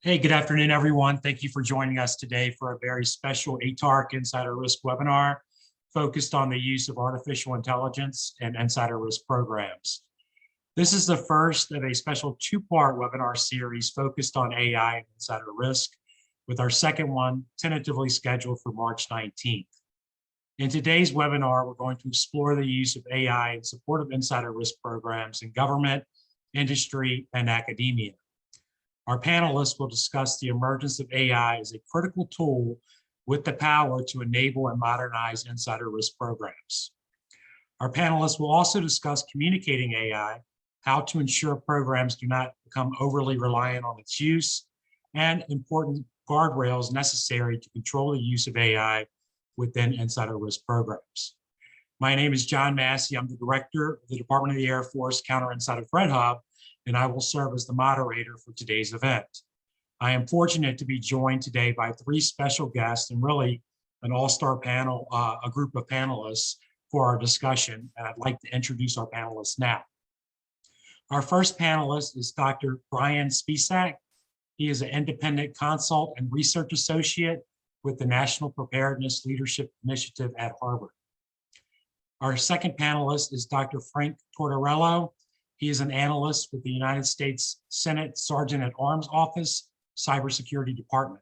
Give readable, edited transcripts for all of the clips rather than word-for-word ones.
Hey, good afternoon, everyone. Thank you for joining us today for a very special ATARC Insider Risk webinar focused on the use of artificial intelligence and insider risk programs. This is the first of a special two-part webinar series focused on AI and insider risk, with our second one tentatively scheduled for March 19th. In today's webinar, we're going to explore the use of AI in support of insider risk programs in government, industry, and academia. Our panelists will discuss the emergence of AI as a critical tool with the power to enable and modernize insider risk programs. Our panelists will also discuss communicating AI, how to ensure programs do not become overly reliant on its use, and important guardrails necessary to control the use of AI within insider risk programs. My name is John Massey. I'm the director of the Department of the Air Force Counter Insider Threat Hub, and I will serve as the moderator for today's event. I am fortunate to be joined today by three special guests and really an all-star panel, a group of panelists for our discussion, and I'd like to introduce our panelists now. Our first panelist is Dr. Brian Spisak. He is an independent consult and research associate with the National Preparedness Leadership Initiative at Harvard. Our second panelist is Dr. Frank Tortorello. He is an analyst with the United States Senate Sergeant at Arms Office, Cybersecurity Department.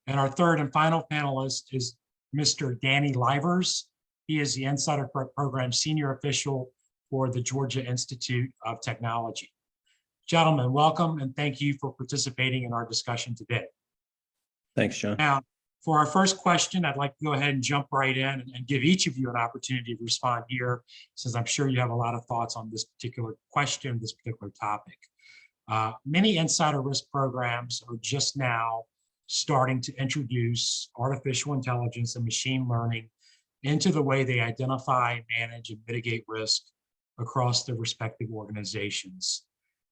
And our third and final panelist is Mr. Danny Livers. He is the Insider Program Senior Official for the Georgia Institute of Technology. Gentlemen, welcome and thank you for participating in our discussion today. Thanks, John. Now, for our first question, I'd like to go ahead and jump right in and give each of you an opportunity to respond here, since I'm sure you have a lot of thoughts on this particular question, this particular topic. Many insider risk programs are just now starting to introduce artificial intelligence and machine learning into the way they identify, manage, and mitigate risk across their respective organizations.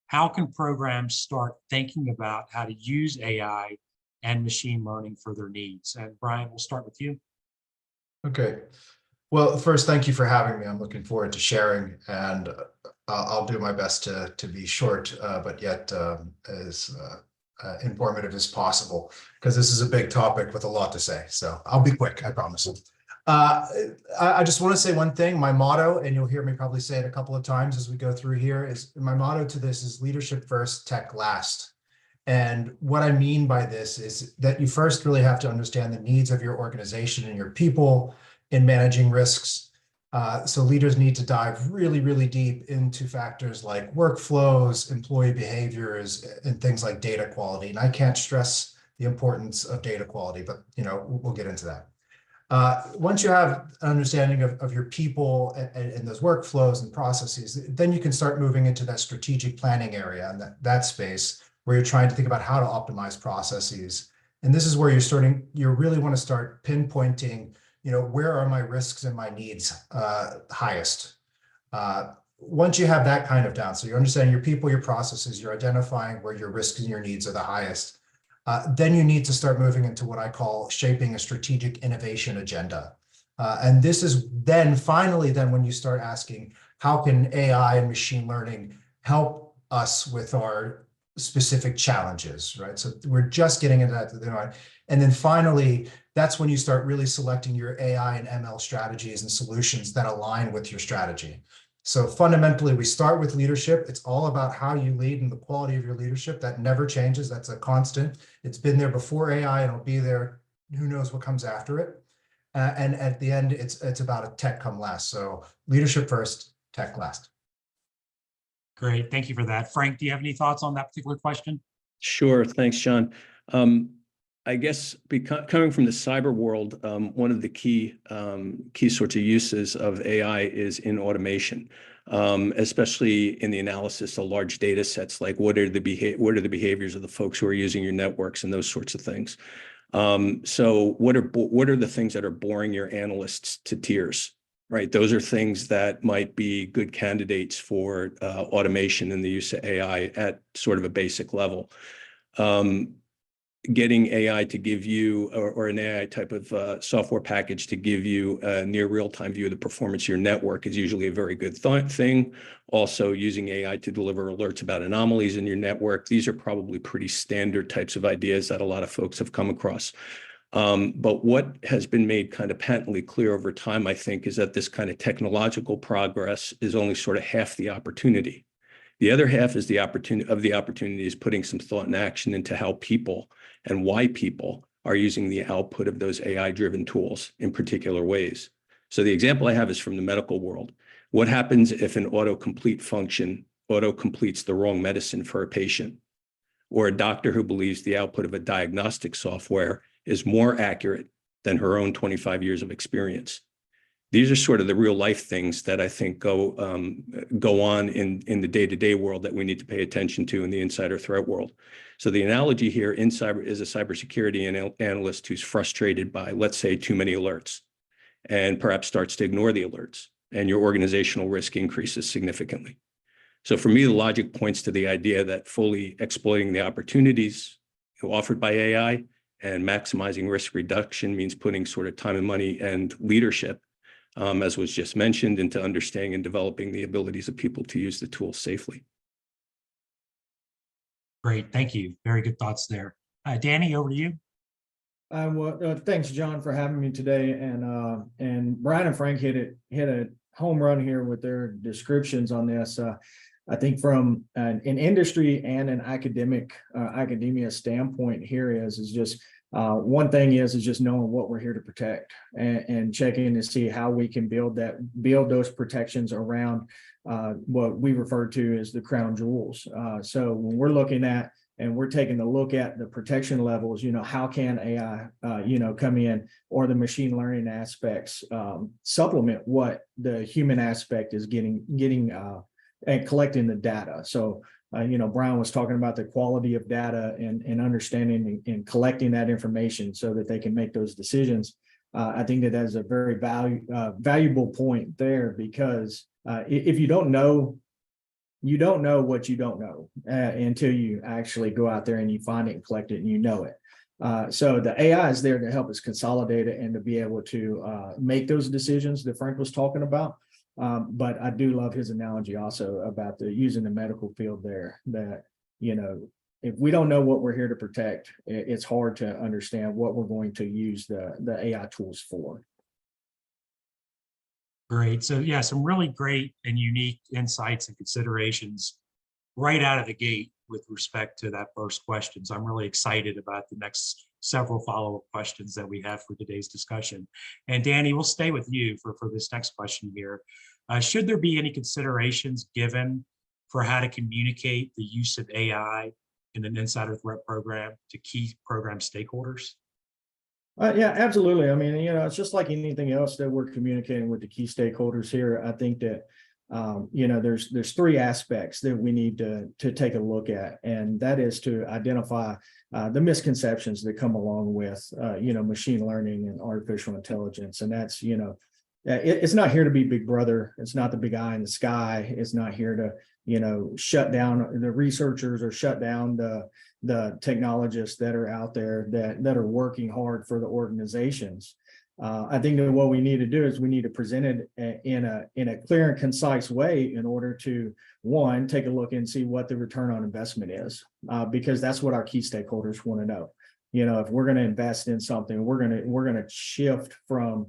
How can programs start thinking about how to use AI and machine learning for their needs? And Brian, we'll start with you. Okay. Well, first, thank you for having me. I'm looking forward to sharing, and I'll do my best to be short, but yet as informative as possible, because this is a big topic with a lot to say. So I'll be quick, I promise. I just want to say one thing. My motto, and you'll hear me probably say it a couple of times as we go through here, is my motto to this is leadership first, tech last. And what I mean by this is that you first really have to understand the needs of your organization and your people in managing risks. So leaders need to dive really, really deep into factors like workflows, employee behaviors, and things like data quality. And I can't stress the importance of data quality, but we'll get into that. Once you have an understanding of your people and those workflows and processes, then you can start moving into that strategic planning area and that space, where you're trying to think about how to optimize processes. And this is where you really want to start pinpointing, where are my risks and my needs highest? Once you have that kind of down, so you're understanding your people, your processes, you're identifying where your risks and your needs are the highest, then you need to start moving into what I call shaping a strategic innovation agenda. And this is then finally when you start asking, how can AI and machine learning help us with our specific challenges, right? So we're just getting into that. And then finally, that's when you start really selecting your AI and ML strategies and solutions that align with your strategy. So fundamentally, we start with leadership. It's all about how you lead and the quality of your leadership. That never changes. That's a constant. It's been there before AI and it'll be there. Who knows what comes after it. And at the end, it's about a tech come last. So leadership first, tech last. Great, thank you for that. Frank, do you have any thoughts on that particular question? Sure, thanks, John. I guess coming from the cyber world, one of the key sorts of uses of AI is in automation, especially in the analysis of large data sets, like what are the behaviors of the folks who are using your networks and those sorts of things. So what are the things that are boring your analysts to tears? Right, those are things that might be good candidates for automation and the use of AI at sort of a basic level. getting AI to give you, or an AI type of software package to give you a near real-time view of the performance of your network is usually a very good thing. Also, using AI to deliver alerts about anomalies in your network. These are probably pretty standard types of ideas that a lot of folks have come across. But what has been made kind of patently clear over time, I think, is that this kind of technological progress is only sort of half the opportunity. The other half is the opportunity is putting some thought and action into how people and why people are using the output of those AI-driven tools in particular ways. So the example I have is from the medical world. What happens if an autocomplete function auto-completes the wrong medicine for a patient? Or a doctor who believes the output of a diagnostic software is more accurate than her own 25 years of experience? These are sort of the real life things that I think go on in the day-to-day world that we need to pay attention to in the insider threat world. So the analogy here in cyber is a cybersecurity analyst who's frustrated by, let's say, too many alerts, and perhaps starts to ignore the alerts, and your organizational risk increases significantly. So for me, the logic points to the idea that fully exploiting the opportunities offered by AI and maximizing risk reduction means putting sort of time and money and leadership, as was just mentioned, into understanding and developing the abilities of people to use the tools safely. Great, thank you. Very good thoughts there. Danny, over to you. Thanks, John, for having me today. And Brian and Frank hit a home run here with their descriptions on this. I think from an industry and an academia standpoint here is just one thing is just knowing what we're here to protect and checking to see how we can build those protections around what we refer to as the crown jewels. So when we're looking at and we're taking a look at the protection levels, how can AI, come in, or the machine learning aspects supplement what the human aspect is getting and collecting the data. So, Brian was talking about the quality of data and understanding and collecting that information so that they can make those decisions. I think that is a very valuable point there, because if you don't know what you don't know until you actually go out there and you find it and collect it and you know it. So the AI is there to help us consolidate it and to be able to make those decisions that Frank was talking about. But I do love his analogy also about using the medical field there, that, if we don't know what we're here to protect, it's hard to understand what we're going to use the AI tools for. Great. So yeah, some really great and unique insights and considerations right out of the gate with respect to that first question. So I'm really excited about the next several follow-up questions that we have for today's discussion. And Danny, we'll stay with you for this next question here. Should there be any considerations given for how to communicate the use of AI in an insider threat program to key program stakeholders? Yeah, absolutely. I mean, it's just like anything else that we're communicating with the key stakeholders here. I think that, there's three aspects that we need to take a look at, and that is to identify the misconceptions that come along with, machine learning and artificial intelligence. And that's, it's not here to be Big Brother. It's not the big eye in the sky. It's not here to, shut down the researchers or shut down the technologists that are out there that are working hard for the organizations. I think that what we need to do is we need to present it in a clear and concise way in order to, one, take a look and see what the return on investment is, because that's what our key stakeholders want to know. If we're going to invest in something, we're going to shift from,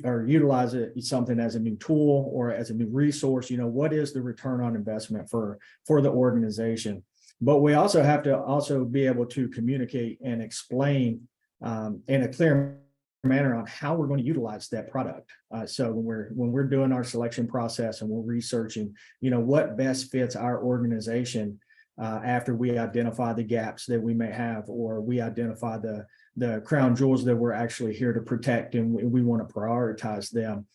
or utilize something as a new tool or as a new resource. What is the return on investment for the organization? But we also have to be able to communicate and explain in a clear manner on how we're going to utilize that product. So when we're doing our selection process and we're researching, what best fits our organization after we identify the gaps that we may have, or we identify the crown jewels that we're actually here to protect, and we want to prioritize them.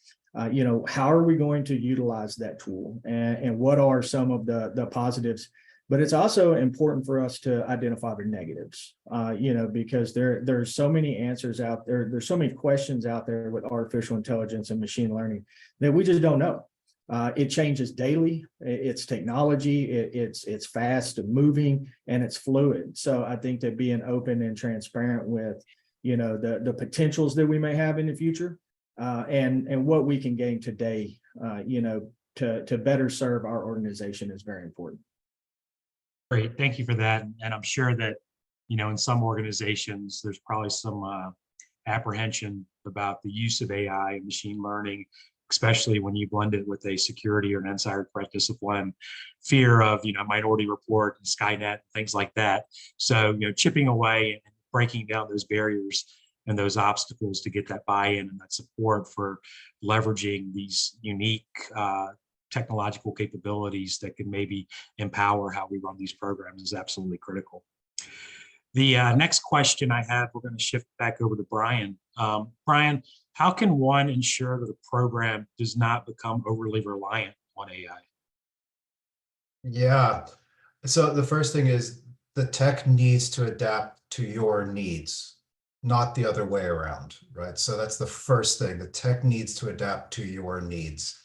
How are we going to utilize that tool, and what are some of the positives? But it's also important for us to identify the negatives, because there's so many answers out there. There's so many questions out there with artificial intelligence and machine learning that we just don't know. It changes daily. It's technology. It's fast and moving, and it's fluid. So I think that being open and transparent with, the potentials that we may have in the future, and what we can gain today, to better serve our organization is very important. Great, thank you for that. And I'm sure that, in some organizations, there's probably some apprehension about the use of AI and machine learning, especially when you blend it with a security or an insider threat discipline, fear of, Minority Report and Skynet, things like that. So, chipping away and breaking down those barriers and those obstacles to get that buy-in and that support for leveraging these unique technological capabilities that can maybe empower how we run these programs is absolutely critical. The next question I have, we're going to shift back over to Brian. Brian, how can one ensure that a program does not become overly reliant on AI? Yeah. So the first thing is the tech needs to adapt to your needs, not the other way around, right? So that's the first thing. The tech needs to adapt to your needs.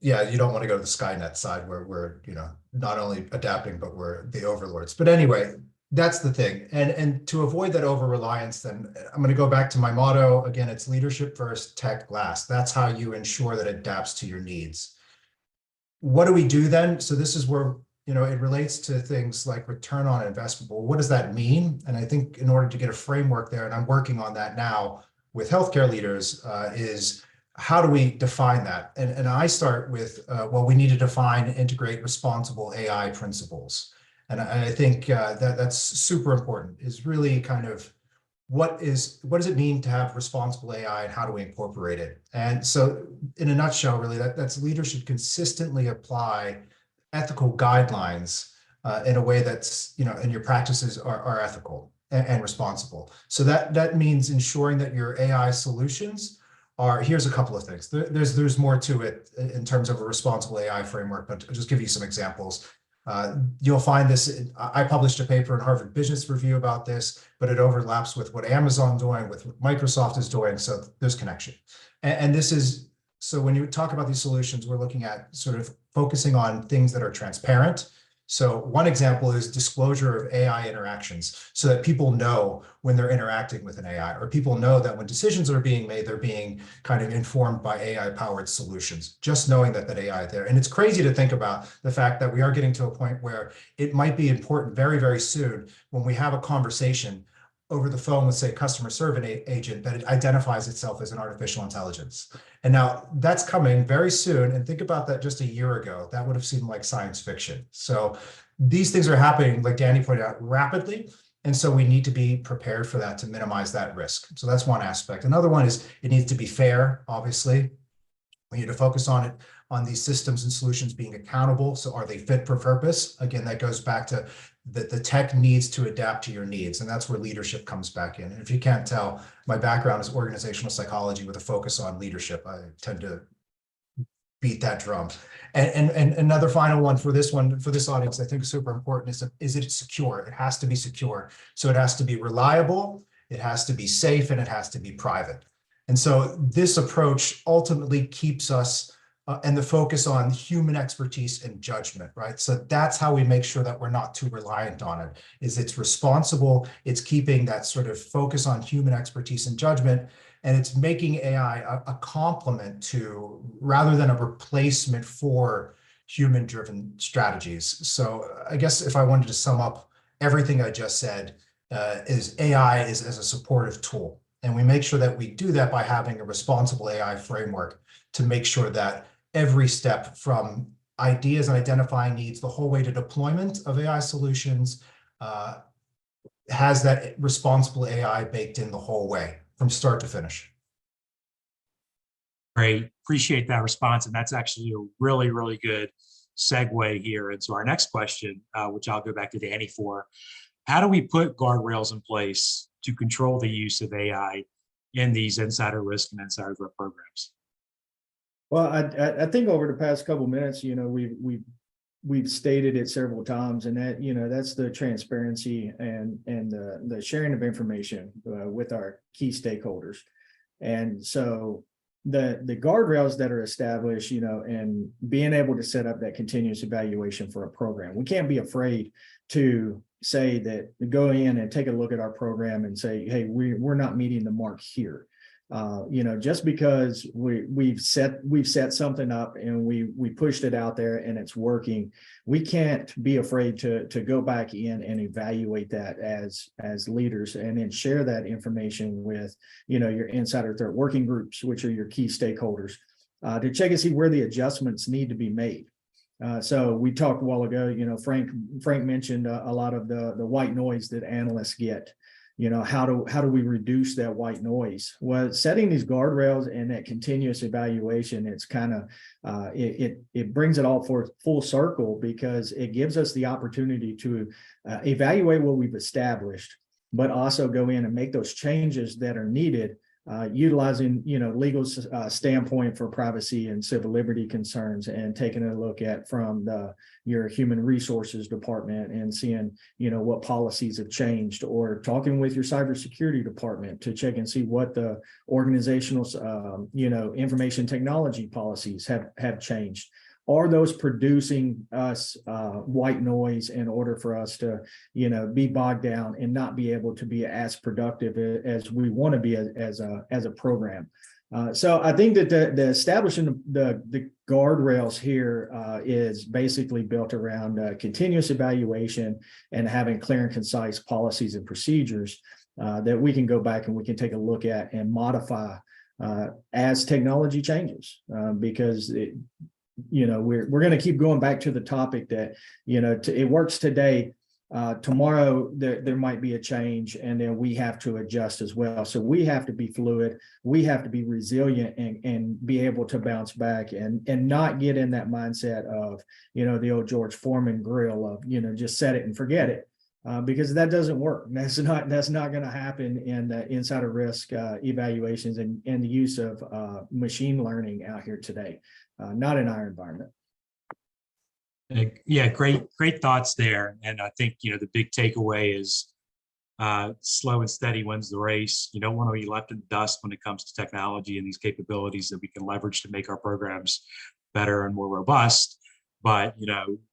Yeah, you don't want to go to the Skynet side where we're, not only adapting, but we're the overlords. But anyway, that's the thing. And to avoid that over reliance, then I'm going to go back to my motto again. It's leadership first, tech last. That's how you ensure that it adapts to your needs. What do we do then? So this is where, it relates to things like return on investment. Well, what does that mean? And I think in order to get a framework there, and I'm working on that now with healthcare leaders, is how do we define that? And I start with, well, we need to define and integrate responsible AI principles. And I think that's super important, is really kind of what does it mean to have responsible AI and how do we incorporate it? And so in a nutshell, really, that's leadership consistently apply ethical guidelines in a way that's, and your practices are ethical and responsible. So that means ensuring that your AI solutions here's a couple of things. There's more to it in terms of a responsible AI framework, but I'll just give you some examples. You'll find this, I published a paper in Harvard Business Review about this, but it overlaps with what Amazon's doing, with what Microsoft is doing, so there's connection. And this is, so when you talk about these solutions, we're looking at sort of focusing on things that are transparent. So one example is disclosure of AI interactions so that people know when they're interacting with an AI, or people know that when decisions are being made, they're being kind of informed by AI-powered solutions, just knowing that AI is there. And it's crazy to think about the fact that we are getting to a point where it might be important very, very soon when we have a conversation over the phone with, say, customer service agent, that it identifies itself as an artificial intelligence. And now that's coming very soon. And think about that just a year ago, that would have seemed like science fiction. So these things are happening, like Danny pointed out, rapidly. And so we need to be prepared for that to minimize that risk. So that's one aspect. Another one is it needs to be fair, obviously. We need to focus on these systems and solutions being accountable. So are they fit for purpose? Again, that goes back to the tech needs to adapt to your needs. And that's where leadership comes back in. And if you can't tell, my background is organizational psychology with a focus on leadership. I tend to beat that drum. And another final one for this audience, I think is super important, is it secure? It has to be secure. So it has to be reliable, it has to be safe, and it has to be private. And so this approach ultimately keeps us and the focus on human expertise and judgment, right? So that's how we make sure that we're not too reliant on it, is it's responsible, it's keeping that sort of focus on human expertise and judgment, and it's making AI a complement to, rather than a replacement for, human-driven strategies. So I guess if I wanted to sum up everything I just said, is AI is as a supportive tool. And we make sure that we do that by having a responsible AI framework to make sure that every step from ideas and identifying needs, the whole way to deployment of AI solutions, has that responsible AI baked in the whole way from start to finish. Great, appreciate that response. And that's actually a really, really good segue here into our next question, which I'll go back to Danny for. How do we put guardrails in place to control the use of AI in these insider risk and insider threat programs? Well, I think over the past couple of minutes, we've stated it several times, and that that's the transparency and the sharing of information with our key stakeholders. And so the guardrails that are established, and being able to set up that continuous evaluation for a program. We can't be afraid to say that, go in and take a look at our program and say, hey, we're not meeting the mark here. Just because we've set something up and we pushed it out there and it's working, we can't be afraid to go back in and evaluate that as leaders, and then share that information with your insider threat working groups, which are your key stakeholders, to check and see where the adjustments need to be made. So we talked a while ago, Frank mentioned a lot of the white noise that analysts get. How do we reduce that white noise? Well, setting these guardrails and that continuous evaluation, it's kind of it brings it all for full circle, because it gives us the opportunity to evaluate what we've established, but also go in and make those changes that are needed, utilizing legal standpoint for privacy and civil liberty concerns, and taking a look at from your human resources department and seeing what policies have changed, or talking with your cybersecurity department to check and see what the organizational information technology policies have changed. Are those producing us white noise in order for us to, be bogged down and not be able to be as productive as we want to be as a program? So I think that the establishing the guardrails here is basically built around continuous evaluation and having clear and concise policies and procedures that we can go back and we can take a look at and modify as technology changes, because we're going to keep going back to the topic that it works today. Tomorrow there might be a change, and then we have to adjust as well. So we have to be fluid, we have to be resilient, and be able to bounce back and not get in that mindset of the old George Foreman grill of just set it and forget it, because that doesn't work. That's not going to happen in the insider risk evaluations and the use of machine learning out here today. Not in our environment. Yeah, great thoughts there. And I think, the big takeaway is slow and steady wins the race. You don't want to be left in the dust when it comes to technology and these capabilities that we can leverage to make our programs better and more robust. But,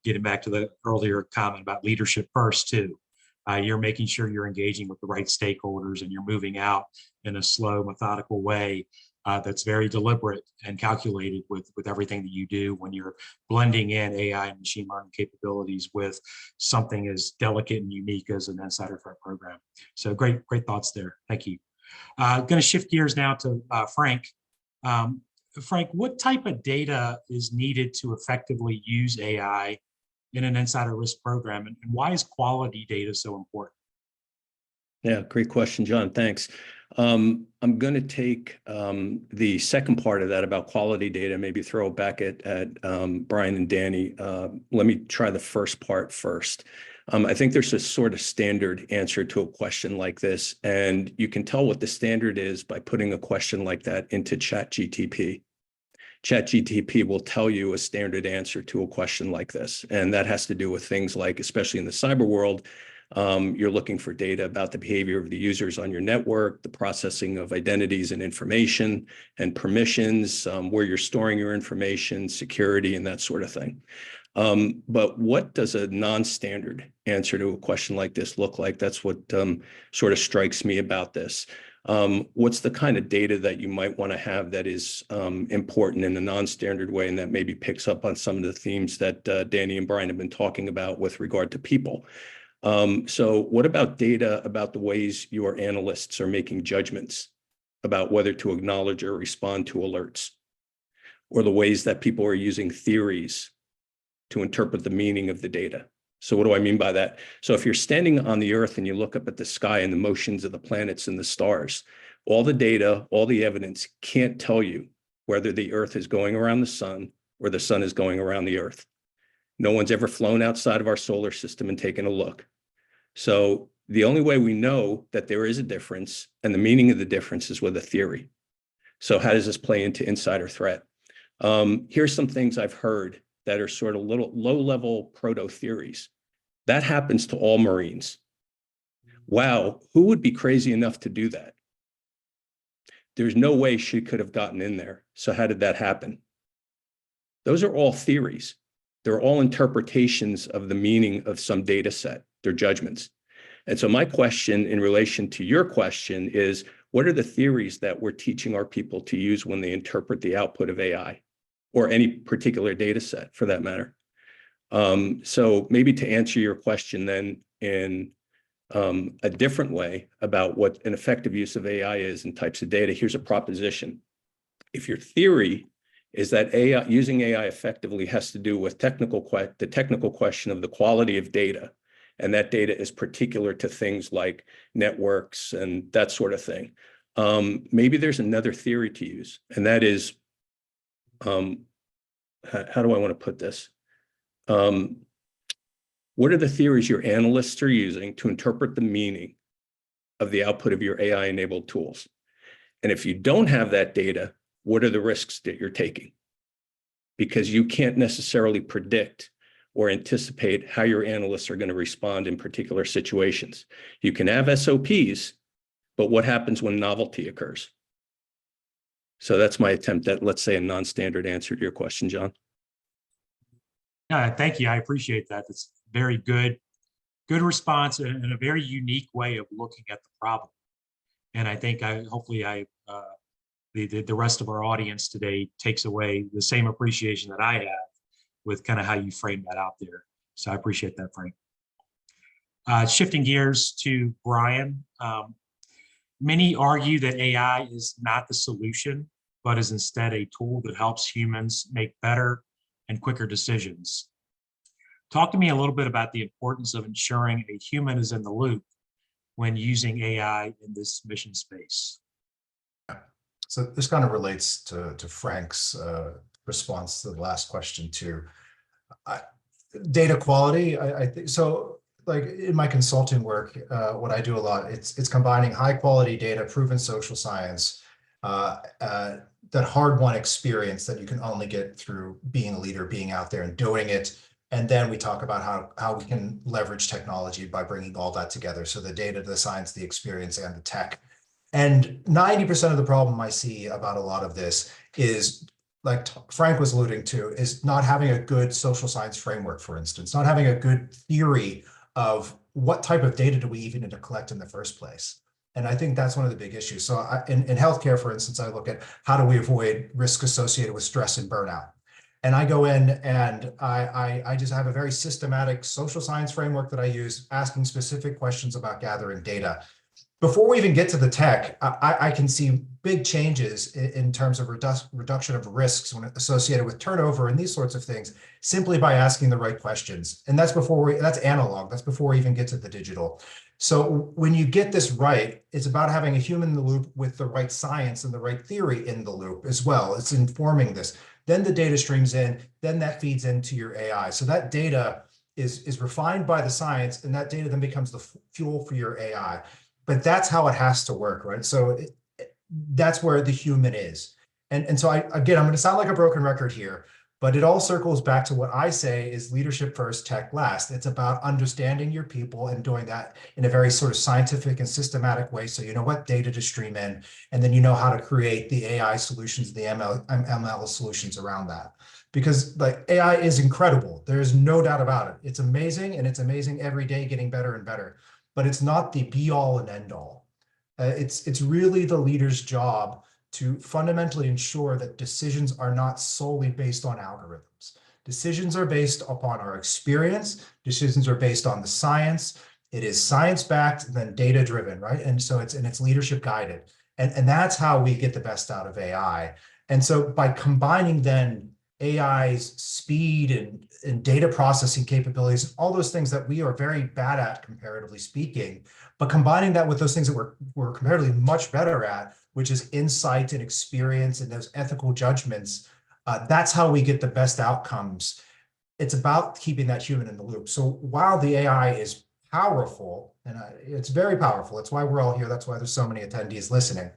getting back to the earlier comment about leadership first too, you're making sure you're engaging with the right stakeholders, and you're moving out in a slow, methodical way that's very deliberate and calculated with everything that you do when you're blending in AI and machine learning capabilities with something as delicate and unique as an insider threat program. So great thoughts there. Thank you. Going to shift gears now to Frank. Frank, what type of data is needed to effectively use AI in an insider risk program, and why is quality data so important? Yeah, great question, John. Thanks. I'm going to take the second part of that about quality data, maybe throw it back at Brian and Danny. Let me try the first part first. I think there's a sort of standard answer to a question like this, and you can tell what the standard is by putting a question like that into ChatGTP. ChatGTP will tell you a standard answer to a question like this, and that has to do with things like, especially in the cyber world, you're looking for data about the behavior of the users on your network, the processing of identities and information and permissions, where you're storing your information, security, and that sort of thing. But what does a non-standard answer to a question like this look like? That's what sort of strikes me about this. What's the kind of data that you might want to have that is important in a non-standard way, and that maybe picks up on some of the themes that Danny and Brian have been talking about with regard to people? So what about data about the ways your analysts are making judgments about whether to acknowledge or respond to alerts, or the ways that people are using theories to interpret the meaning of the data? So what do I mean by that? So if you're standing on the earth and you look up at the sky and the motions of the planets and the stars, all the data, all the evidence can't tell you whether the earth is going around the sun or the sun is going around the earth. No one's ever flown outside of our solar system and taken a look. So the only way we know that there is a difference and the meaning of the difference is with a theory. So how does this play into insider threat? Here's some things I've heard that are sort of little low-level proto-theories. That happens to all Marines. Wow, who would be crazy enough to do that? There's no way she could have gotten in there. So how did that happen? Those are all theories. They're all interpretations of the meaning of some data set. They're judgments. And so my question in relation to your question is, what are the theories that we're teaching our people to use when they interpret the output of AI or any particular data set for that matter? So maybe to answer your question then in a different way about what an effective use of AI is in types of data, here's a proposition. If your theory is that AI, using AI effectively has to do with the technical question of the quality of data, and that data is particular to things like networks and that sort of thing, maybe there's another theory to use, and that is, how do I want to put this? What are the theories your analysts are using to interpret the meaning of the output of your AI-enabled tools? And if you don't have that data, what are the risks that you're taking? Because you can't necessarily predict or anticipate how your analysts are going to respond in particular situations. You can have SOPs, but what happens when novelty occurs? So that's my attempt at, let's say, a non-standard answer to your question, John. Thank you. I appreciate that. That's very good response and a very unique way of looking at the problem. And I think hopefully the rest of our audience today takes away the same appreciation that I have with kind of how you frame that out there. So I appreciate that, Frank. Shifting gears to Brian. Many argue that AI is not the solution, but is instead a tool that helps humans make better and quicker decisions. Talk to me a little bit about the importance of ensuring a human is in the loop when using AI in this mission space. So this kind of relates to Frank's response to the last question too. Data quality, I think so. Like in my consulting work, what I do a lot, it's combining high quality data, proven social science, that hard-won experience that you can only get through being a leader, being out there and doing it. And then we talk about how we can leverage technology by bringing all that together. So the data, the science, the experience, and the tech. And 90% of the problem I see about a lot of this is, like Frank was alluding to, is not having a good social science framework, for instance, not having a good theory of what type of data do we even need to collect in the first place. And I think that's one of the big issues. So in healthcare, for instance, I look at how do we avoid risk associated with stress and burnout. And I go in and I just have a very systematic social science framework that I use, asking specific questions about gathering data. Before we even get to the tech, I can see big changes in terms of reduction of risks when associated with turnover and these sorts of things, simply by asking the right questions. And that's that's analog. That's before we even get to the digital. So when you get this right, it's about having a human in the loop with the right science and the right theory in the loop as well. It's informing this. Then the data streams in, then that feeds into your AI. So that data is refined by the science, and that data then becomes the fuel for your AI. But that's how it has to work, right? So that's where the human is. And so again, I'm going to sound like a broken record here, but it all circles back to what I say is leadership first, tech last. It's about understanding your people and doing that in a very sort of scientific and systematic way. So you know what data to stream in, and then you know how to create the AI solutions, the ML solutions around that. Because like AI is incredible. There's no doubt about it. It's amazing, and it's amazing every day, getting better and better. But it's not the be all and end all. It's really the leader's job to fundamentally ensure that decisions are not solely based on algorithms. Decisions are based upon our experience. Decisions are based on the science. It is science-backed, then data-driven, right? And so it's leadership guided. And that's how we get the best out of AI. And so by combining then AI's speed and data processing capabilities, all those things that we are very bad at, comparatively speaking, but combining that with those things that we're comparatively much better at, which is insight and experience and those ethical judgments, that's how we get the best outcomes. It's about keeping that human in the loop. So while the AI is powerful, and it's very powerful, that's why we're all here, that's why there's so many attendees listening,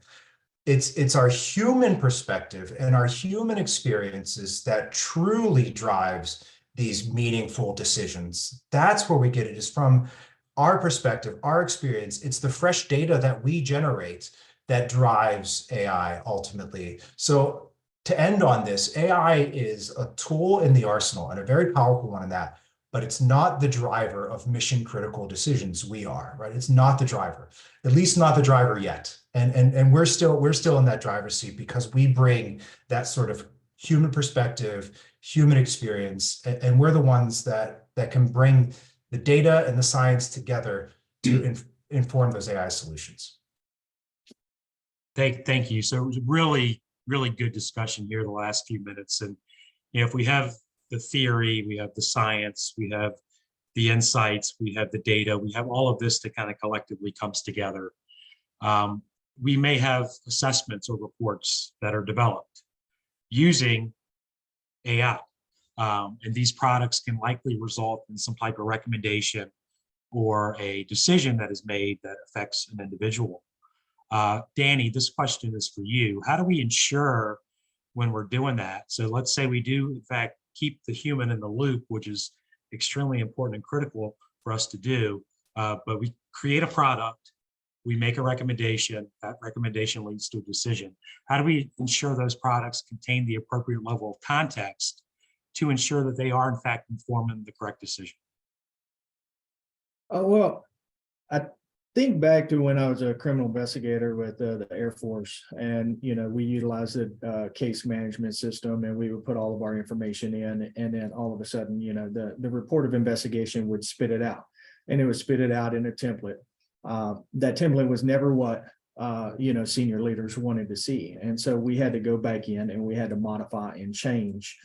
it's our human perspective and our human experiences that truly drives these meaningful decisions. That's where we get it, is from our perspective, our experience. It's the fresh data that we generate that drives AI ultimately. So to end on this, AI is a tool in the arsenal and a very powerful one in that, but it's not the driver of mission critical decisions. We are, right? It's not the driver, at least not the driver yet. And we're still in that driver's seat because we bring that sort of human perspective, human experience, and we're the ones that can bring the data and the science together to inform those AI solutions. Thank you. So it was a really, really good discussion here the last few minutes. And if we have the theory, we have the science, we have the insights, we have the data, we have all of this that kind of collectively comes together. We may have assessments or reports that are developed using AI. And these products can likely result in some type of recommendation or a decision that is made that affects an individual. Danny, this question is for you. How do we ensure when we're doing that? So let's say we do, in fact, keep the human in the loop, which is extremely important and critical for us to do, but we create a product, we make a recommendation, that recommendation leads to a decision. How do we ensure those products contain the appropriate level of context to ensure that they are, in fact, informing the correct decision? Well, I think back to when I was a criminal investigator with the Air Force, and we utilized a case management system, and we would put all of our information in, and then all of a sudden, the report of investigation would spit it out, and it would spit it out in a template. That template was never what senior leaders wanted to see, and so we had to go back in and we had to modify and change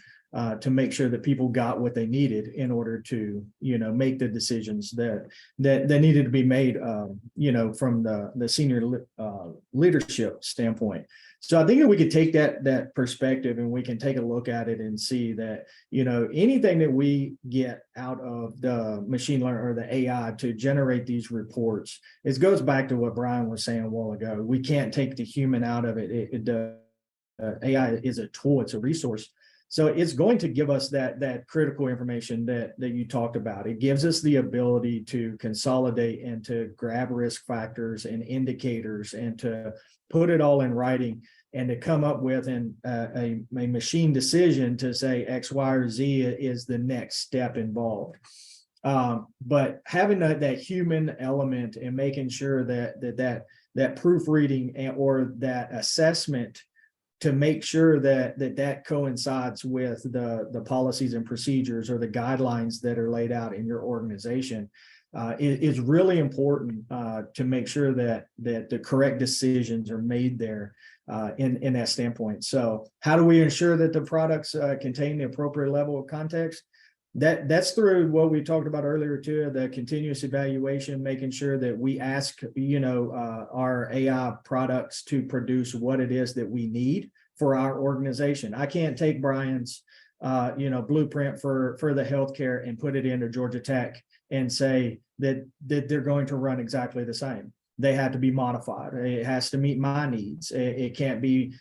to make sure that people got what they needed in order to, make the decisions that needed to be made, from the senior leadership standpoint. So I think that we could take that perspective and we can take a look at it and see that, anything that we get out of the machine learning or the AI to generate these reports, it goes back to what Brian was saying a while ago. We can't take the human out of it. AI is a tool, it's a resource. So it's going to give us that critical information that you talked about. It gives us the ability to consolidate and to grab risk factors and indicators and to put it all in writing and to come up with a machine decision to say X, Y, or Z is the next step involved. But having that human element and making sure that proofreading or that assessment to make sure that coincides with the policies and procedures or the guidelines that are laid out in your organization is really important to make sure that the correct decisions are made there in that standpoint. So how do we ensure that the products contain the appropriate level of context? That's through what we talked about earlier too, the continuous evaluation, making sure that we ask, our AI products to produce what it is that we need for our organization. I can't take Brian's, blueprint for the healthcare and put it into Georgia Tech and say that they're going to run exactly the same. They have to be modified. It has to meet my needs. It can't be,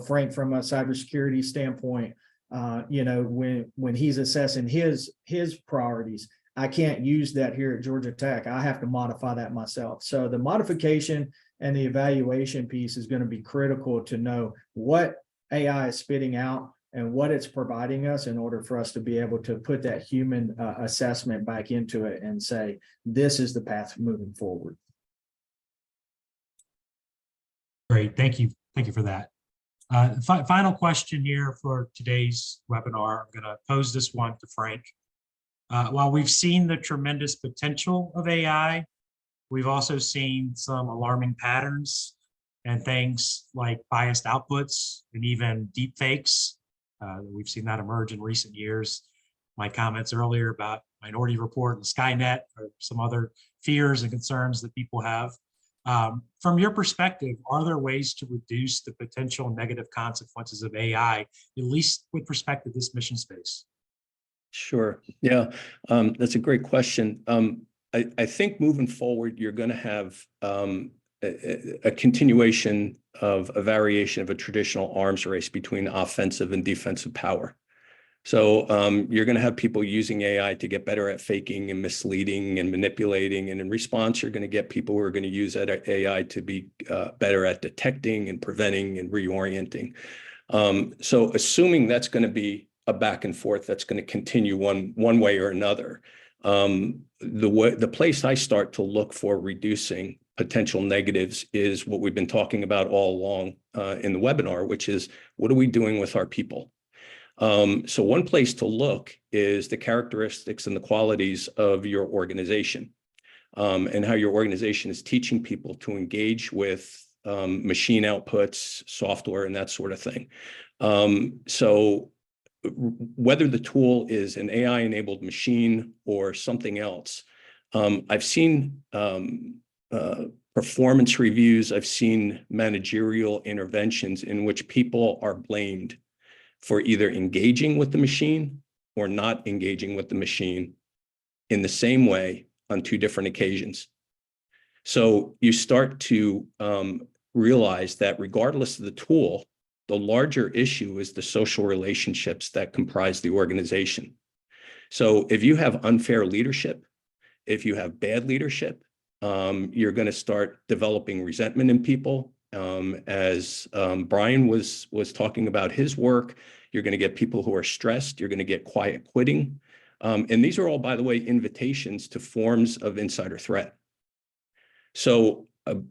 Frank from a cybersecurity standpoint. When he's assessing his priorities, I can't use that here at Georgia Tech. I have to modify that myself. So the modification and the evaluation piece is going to be critical to know what AI is spitting out and what it's providing us in order for us to be able to put that human assessment back into it and say, this is the path moving forward. Great, thank you. Thank you for that. Final question here for today's webinar. I'm going to pose this one to Frank. While we've seen the tremendous potential of AI, we've also seen some alarming patterns and things like biased outputs and even deep fakes. We've seen that emerge in recent years. My comments earlier about Minority Report and Skynet or some other fears and concerns that people have. From your perspective, are there ways to reduce the potential negative consequences of AI, at least with respect to this mission space? Sure. Yeah, that's a great question. I think moving forward, you're going to have a continuation of a variation of a traditional arms race between offensive and defensive power. So you're going to have people using AI to get better at faking and misleading and manipulating. And in response, you're going to get people who are going to use that AI to be better at detecting and preventing and reorienting. So assuming that's going to be a back and forth that's going to continue one way or another, the place I start to look for reducing potential negatives is what we've been talking about all along in the webinar, which is what are we doing with our people? So one place to look is the characteristics and the qualities of your organization, and how your organization is teaching people to engage with machine outputs, software, and that sort of thing. So whether the tool is an AI-enabled machine or something else, I've seen performance reviews, I've seen managerial interventions in which people are blamed for either engaging with the machine or not engaging with the machine in the same way on two different occasions. So you start to realize that regardless of the tool, the larger issue is the social relationships that comprise the organization. So if you have unfair leadership, if you have bad leadership, you're going to start developing resentment in people. As Brian was talking about his work, you're going to get people who are stressed. You're going to get quiet quitting. And these are all, by the way, invitations to forms of insider threat. So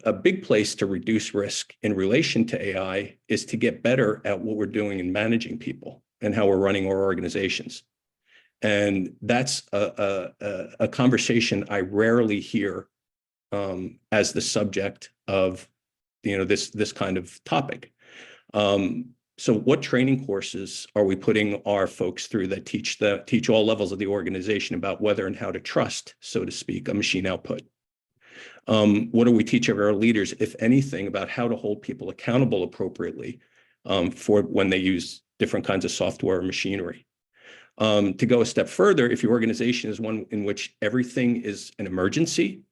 a big place to reduce risk in relation to AI is to get better at what we're doing in managing people and how we're running our organizations. And that's a conversation I rarely hear as the subject of this kind of topic. So what training courses are we putting our folks through that teach all levels of the organization about whether and how to trust, so to speak, a machine output? What do we teach our leaders, if anything, about how to hold people accountable appropriately for when they use different kinds of software or machinery? To go a step further, if your organization is one in which everything is an emergency,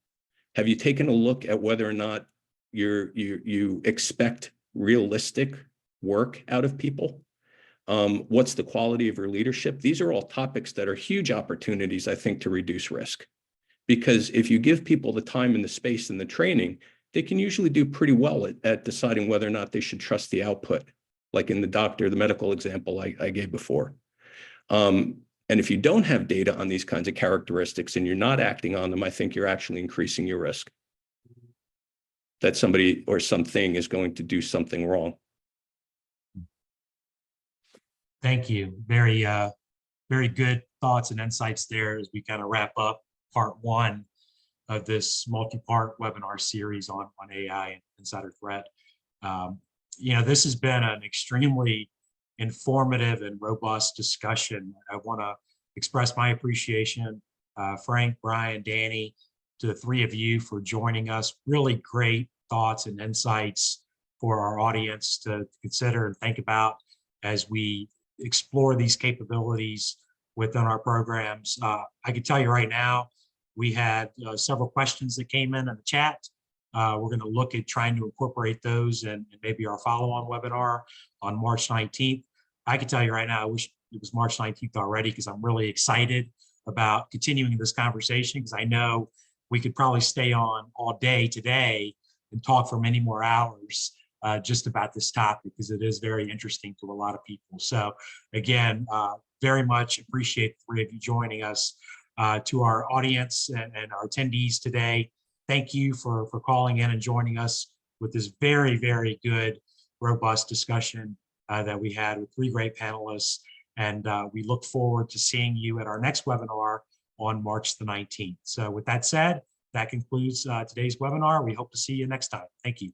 have you taken a look at whether or not you expect realistic work out of people? What's the quality of your leadership? These are all topics that are huge opportunities, I think, to reduce risk. Because if you give people the time and the space and the training, they can usually do pretty well at deciding whether or not they should trust the output, like in the medical example I gave before. And if you don't have data on these kinds of characteristics and you're not acting on them, I think you're actually increasing your risk that somebody or something is going to do something wrong. Thank you. Very, very good thoughts and insights there as we kind of wrap up part one of this multi-part webinar series on AI and insider threat. This has been an extremely informative and robust discussion. I want to express my appreciation, Frank, Brian, Danny, to the three of you for joining us. Really great thoughts and insights for our audience to consider and think about as we explore these capabilities within our programs. I can tell you right now, we had several questions that came in the chat. We're going to look at trying to incorporate those and maybe our follow-on webinar on March 19th. I can tell you right now, I wish it was March 19th already, because I'm really excited about continuing this conversation, because I know we could probably stay on all day today and talk for many more hours just about this topic, because it is very interesting to a lot of people. So again, very much appreciate the three of you joining us. To our audience and our attendees today, thank you for calling in and joining us with this very, very good, robust discussion that we had with three great panelists. And we look forward to seeing you at our next webinar on March the 19th. So with that said, that concludes today's webinar. We hope to see you next time. Thank you.